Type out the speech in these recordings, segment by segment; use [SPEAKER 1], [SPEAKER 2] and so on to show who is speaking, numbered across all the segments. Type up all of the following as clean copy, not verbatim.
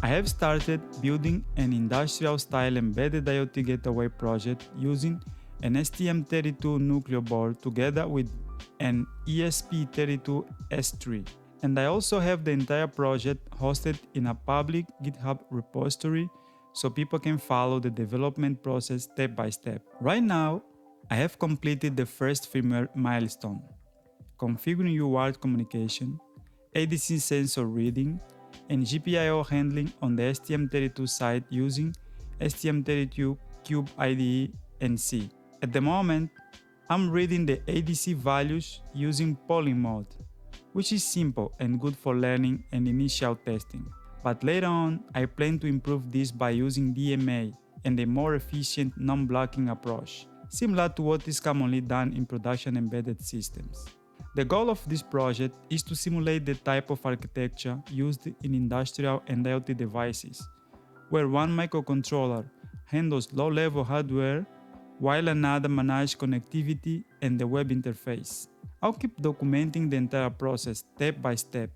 [SPEAKER 1] I have started building an industrial-style embedded IoT gateway project using an STM32 Nucleo board together with an ESP32S3. And I also have the entire project hosted in a public GitHub repository so people can follow the development process step by step. Right now, I have completed the first firmware milestone: configuring UART communication, ADC sensor reading, and GPIO handling on the STM32 side using STM32 Cube IDE and C. At the moment, I'm reading the ADC values using polling mode, which is simple and good for learning and initial testing. But later on, I plan to improve this by using DMA and a more efficient non-blocking approach, similar to what is commonly done in production embedded systems. The goal of this project is to simulate the type of architecture used in industrial and IoT devices, where one microcontroller handles low-level hardware while another manages connectivity and the web interface. I'll keep documenting the entire process step by step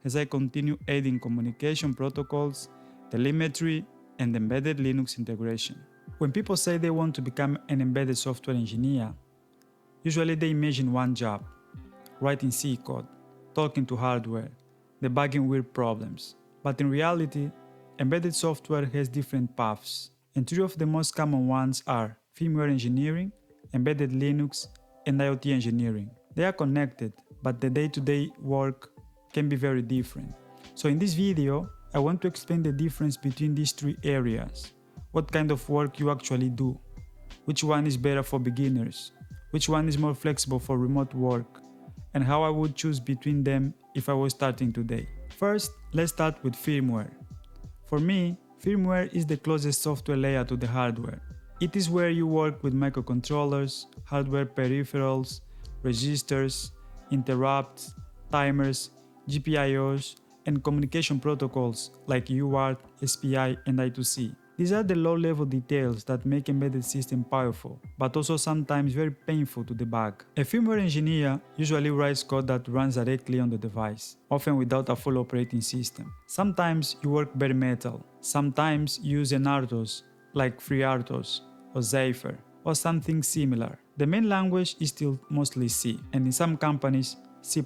[SPEAKER 1] as I continue adding communication protocols, telemetry, and embedded Linux integration. When people say they want to become an embedded software engineer, usually they imagine one job: writing C code, talking to hardware, debugging weird problems. But in reality, embedded software has different paths, and three of the most common ones are Firmware Engineering, Embedded Linux, and IoT Engineering. They are connected, but the day-to-day work can be very different. So in this video, I want to explain the difference between these three areas, what kind of work you actually do, which one is better for beginners, which one is more flexible for remote work, and how I would choose between them if I was starting today. First, let's start with firmware. For me, firmware is the closest software layer to the hardware. It is where you work with microcontrollers, hardware peripherals, registers, interrupts, timers, GPIOs, and communication protocols like UART, SPI, and I2C. These are the low-level details that make embedded system powerful, but also sometimes very painful to debug. A firmware engineer usually writes code that runs directly on the device, often without a full operating system. Sometimes you work bare metal, sometimes you use an RTOS, like FreeRTOS, or Zephyr, or something similar. The main language is still mostly C, and in some companies, C++.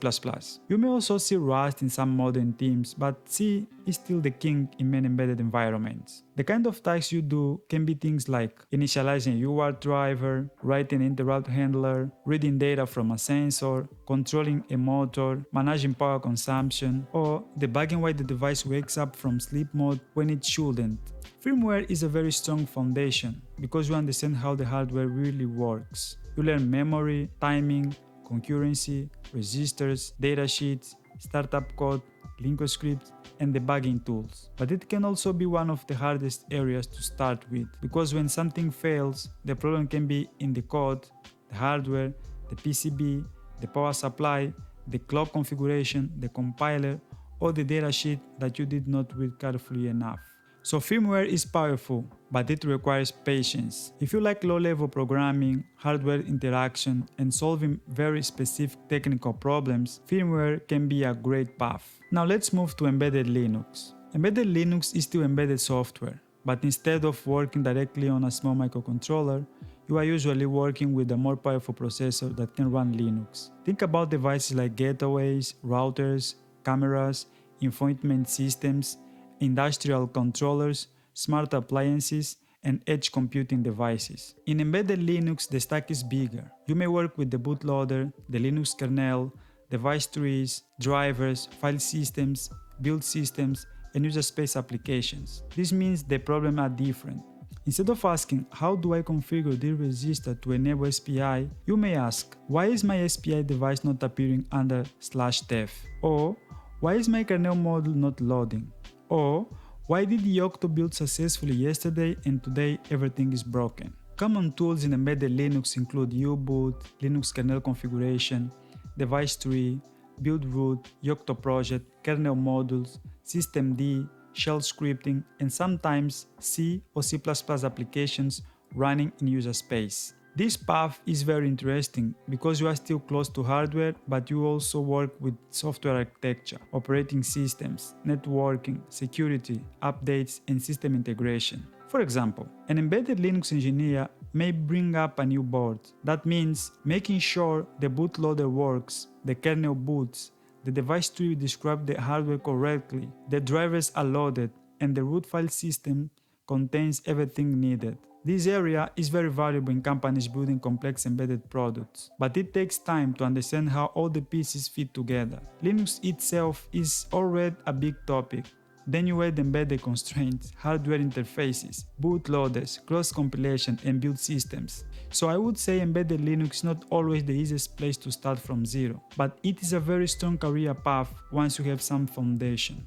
[SPEAKER 1] You may also see Rust in some modern teams, but C is still the king in many embedded environments. The kind of tasks you do can be things like initializing a UART driver, writing an interrupt handler, reading data from a sensor, controlling a motor, managing power consumption, or debugging why the device wakes up from sleep mode when it shouldn't. Firmware is a very strong foundation because you understand how the hardware really works. You learn memory, timing, concurrency, registers, datasheets, startup code, Linko scripts, and debugging tools. But it can also be one of the hardest areas to start with, because when something fails, the problem can be in the code, the hardware, the PCB, the power supply, the clock configuration, the compiler, or the datasheet that you did not read carefully enough. So firmware is powerful, but it requires patience. If you like low-level programming, hardware interaction, and solving very specific technical problems, firmware can be a great path. Now let's move to embedded Linux. Embedded Linux is still embedded software, but instead of working directly on a small microcontroller, you are usually working with a more powerful processor that can run Linux. Think about devices like gateways, routers, cameras, infotainment systems, industrial controllers, smart appliances, and edge computing devices. In embedded Linux, the stack is bigger. You may work with the bootloader, the Linux kernel, device trees, drivers, file systems, build systems, and user space applications. This means the problems are different. Instead of asking, how do I configure this resistor to enable SPI, you may ask, why is my SPI device not appearing under /def? Or, why is my kernel module not loading? Or, why did Yocto build successfully yesterday and today everything is broken? Common tools in embedded Linux include U-boot, Linux kernel configuration, device tree, build root, Yocto project, kernel modules, systemd, shell scripting, and sometimes C or C++ applications running in user space. This path is very interesting because you are still close to hardware, but you also work with software architecture, operating systems, networking, security, updates, and system integration. For example, an embedded Linux engineer may bring up a new board. That means making sure the bootloader works, the kernel boots, the device tree describes the hardware correctly, the drivers are loaded, and the root file system contains everything needed. This area is very valuable in companies building complex embedded products, but it takes time to understand how all the pieces fit together. Linux itself is already a big topic. Then you add embedded constraints, hardware interfaces, bootloaders, cross-compilation, and build systems. So I would say embedded Linux is not always the easiest place to start from zero, but it is a very strong career path once you have some foundation.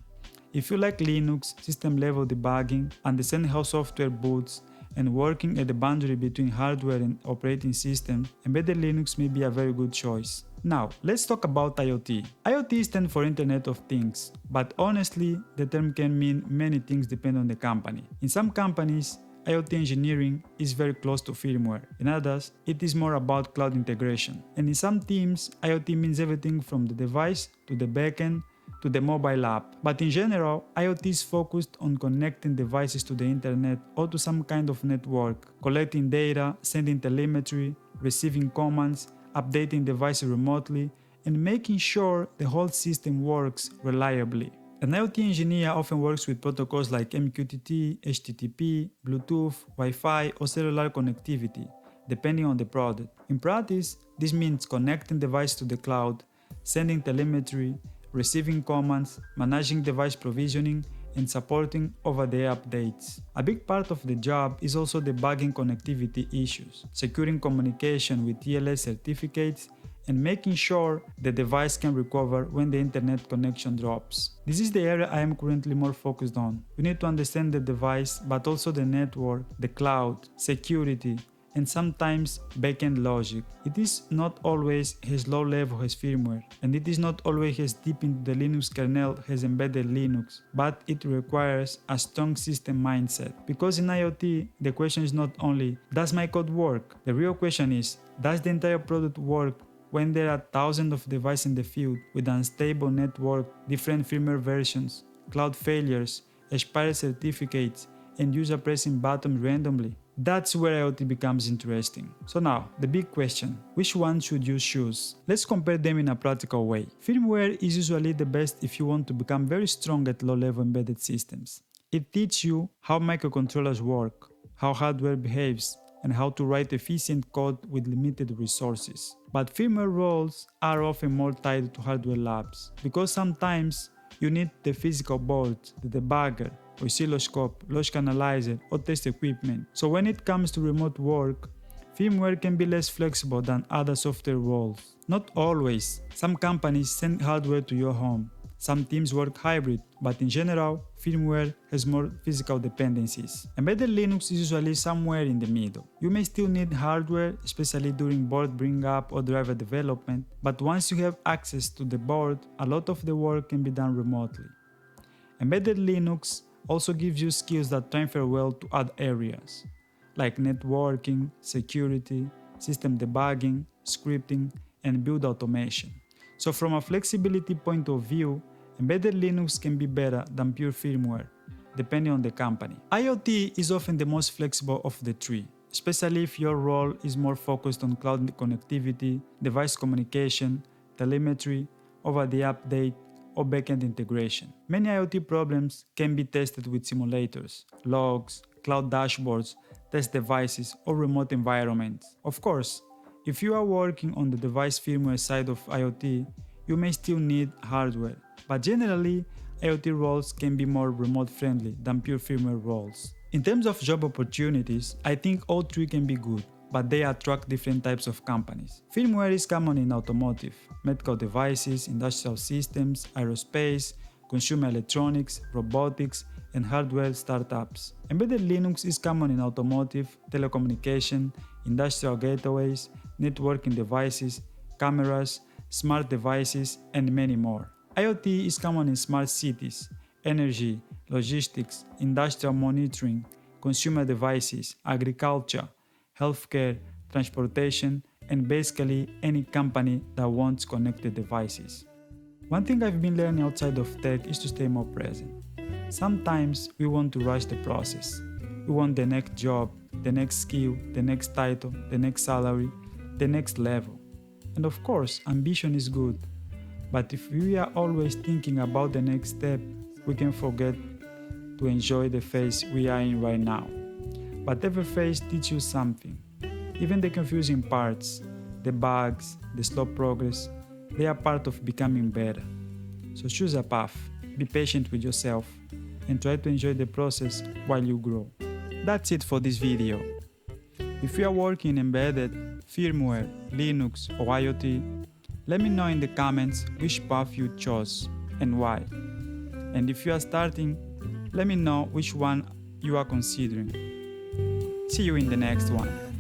[SPEAKER 1] If you like Linux, system-level debugging, understand how software boots, and working at the boundary between hardware and operating system, embedded Linux may be a very good choice. Now, let's talk about IoT. IoT stands for Internet of Things, but honestly, the term can mean many things depending on the company. In some companies, IoT engineering is very close to firmware. In others, it is more about cloud integration. And in some teams, IoT means everything from the device to the backend to the mobile app. But in general, IoT is focused on connecting devices to the internet or to some kind of network, collecting data, sending telemetry, receiving commands, updating devices remotely, and making sure the whole system works reliably. An IoT engineer often works with protocols like MQTT, HTTP, Bluetooth, Wi-Fi, or cellular connectivity, depending on the product. In practice, this means connecting devices to the cloud, sending telemetry, receiving commands, managing device provisioning, and supporting over-the-air updates. A big part of the job is also debugging connectivity issues, securing communication with TLS certificates, and making sure the device can recover when the internet connection drops. This is the area I am currently more focused on. We need to understand the device, but also the network, the cloud, security, and sometimes backend logic. It is not always as low level as firmware, and it is not always as deep into the Linux kernel as embedded Linux, but it requires a strong system mindset. Because in IoT, the question is not only, does my code work? The real question is, does the entire product work when there are thousands of devices in the field with unstable network, different firmware versions, cloud failures, expired certificates, and user pressing buttons randomly? That's where IoT becomes interesting. So now, the big question, which one should you choose? Let's compare them in a practical way. Firmware is usually the best if you want to become very strong at low-level embedded systems. It teaches you how microcontrollers work, how hardware behaves, and how to write efficient code with limited resources. But firmware roles are often more tied to hardware labs, because sometimes you need the physical board, the debugger, oscilloscope, logic analyzer, or test equipment. So when it comes to remote work, firmware can be less flexible than other software roles. Not always. Some companies send hardware to your home. Some teams work hybrid, but in general, firmware has more physical dependencies. Embedded Linux is usually somewhere in the middle. You may still need hardware, especially during board bring-up or driver development, but once you have access to the board, a lot of the work can be done remotely. Embedded Linux also gives you skills that transfer well to other areas, like networking, security, system debugging, scripting, and build automation. So from a flexibility point of view, embedded Linux can be better than pure firmware, depending on the company. IoT is often the most flexible of the three, especially if your role is more focused on cloud connectivity, device communication, telemetry, over-the-air update, or backend integration. Many IoT problems can be tested with simulators, logs, cloud dashboards, test devices, or remote environments. Of course, if you are working on the device firmware side of IoT, you may still need hardware, but generally, IoT roles can be more remote-friendly than pure firmware roles. In terms of job opportunities, I think all three can be good, but they attract different types of companies. Firmware is common in automotive, medical devices, industrial systems, aerospace, consumer electronics, robotics, and hardware startups. Embedded Linux is common in automotive, telecommunication, industrial gateways, networking devices, cameras, smart devices, and many more. IoT is common in smart cities, energy, logistics, industrial monitoring, consumer devices, agriculture, healthcare, transportation, and basically any company that wants connected devices. One thing I've been learning outside of tech is to stay more present. Sometimes we want to rush the process. We want the next job, the next skill, the next title, the next salary, the next level. And of course, ambition is good. But if we are always thinking about the next step, we can forget to enjoy the phase we are in right now. But every phase teaches you something. Even the confusing parts, the bugs, the slow progress, they are part of becoming better. So choose a path, be patient with yourself, and try to enjoy the process while you grow. That's it for this video. If you are working in embedded, firmware, Linux, or IoT, let me know in the comments which path you chose and why. And if you are starting, let me know which one you are considering. See you in the next one.